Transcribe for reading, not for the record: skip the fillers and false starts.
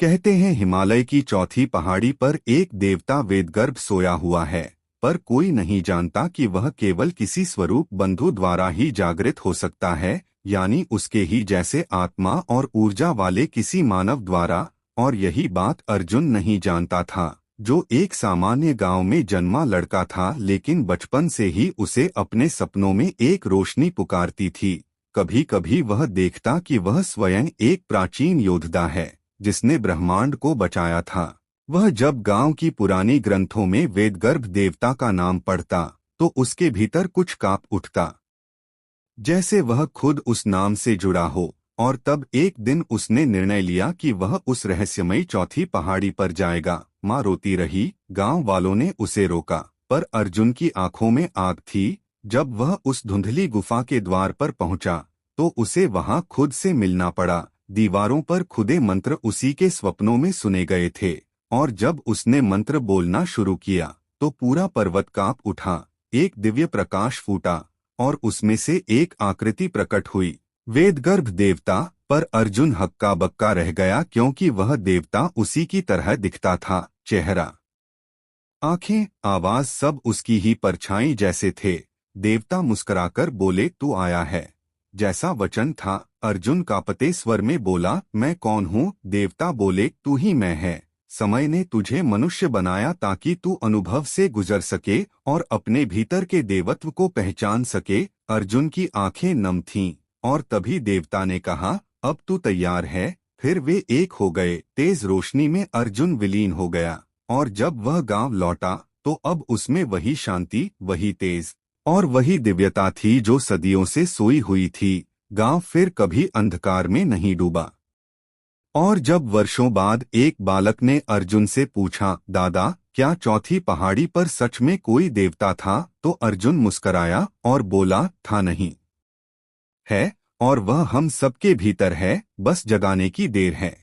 कहते हैं हिमालय की चौथी पहाड़ी पर एक देवता वेदगर्भ सोया हुआ है, पर कोई नहीं जानता कि वह केवल किसी स्वरूप बंधु द्वारा ही जागृत हो सकता है, यानी उसके ही जैसे आत्मा और ऊर्जा वाले किसी मानव द्वारा। और यही बात अर्जुन नहीं जानता था, जो एक सामान्य गांव में जन्मा लड़का था, लेकिन बचपन से ही उसे अपने सपनों में एक रोशनी पुकारती थी। कभी कभी वह देखता कि वह स्वयं एक प्राचीन योद्धा है, जिसने ब्रह्मांड को बचाया था। वह जब गांव की पुरानी ग्रंथों में वेदगर्भ देवता का नाम पढ़ता, तो उसके भीतर कुछ कांप उठता, जैसे वह खुद उस नाम से जुड़ा हो। और तब एक दिन उसने निर्णय लिया कि वह उस रहस्यमयी चौथी पहाड़ी पर जाएगा। माँ रोती रही, गांव वालों ने उसे रोका, पर अर्जुन की आंखों में आग थी। जब वह उस धुंधली गुफा के द्वार पर पहुंचा, तो उसे वहां खुद से मिलना पड़ा। दीवारों पर खुदे मंत्र उसी के स्वप्नों में सुने गए थे, और जब उसने मंत्र बोलना शुरू किया, तो पूरा पर्वत कांप उठा। एक दिव्य प्रकाश फूटा, और उसमें से एक आकृति प्रकट हुई, वेदगर्भ देवता। पर अर्जुन हक्का बक्का रह गया, क्योंकि वह देवता उसी की तरह दिखता था। चेहरा, आंखें, आवाज सब उसकी ही परछाई जैसे थे। देवता मुस्कुराकर बोले, तू आया है। जैसा वचन था, अर्जुन कांपते स्वर में बोला, मैं कौन हूँ? देवता बोले, तू ही मैं है। समय ने तुझे मनुष्य बनाया ताकि तू अनुभव से गुजर सके और अपने भीतर के देवत्व को पहचान सके। अर्जुन की आंखें नम थीं, और तभी देवता ने कहा, अब तू तैयार है। फिर वे एक हो गए। तेज रोशनी में अर्जुन विलीन हो गया, और जब वह गांव लौटा, तो अब उसमें वही शांति, वही तेज और वही दिव्यता थी जो सदियों से सोई हुई थी। गांव फिर कभी अंधकार में नहीं डूबा। और जब वर्षों बाद एक बालक ने अर्जुन से पूछा, दादा, क्या चौथी पहाड़ी पर सच में कोई देवता था? तो अर्जुन मुस्कराया और बोला, था नहीं, है, और वह हम सबके भीतर है, बस जगाने की देर है।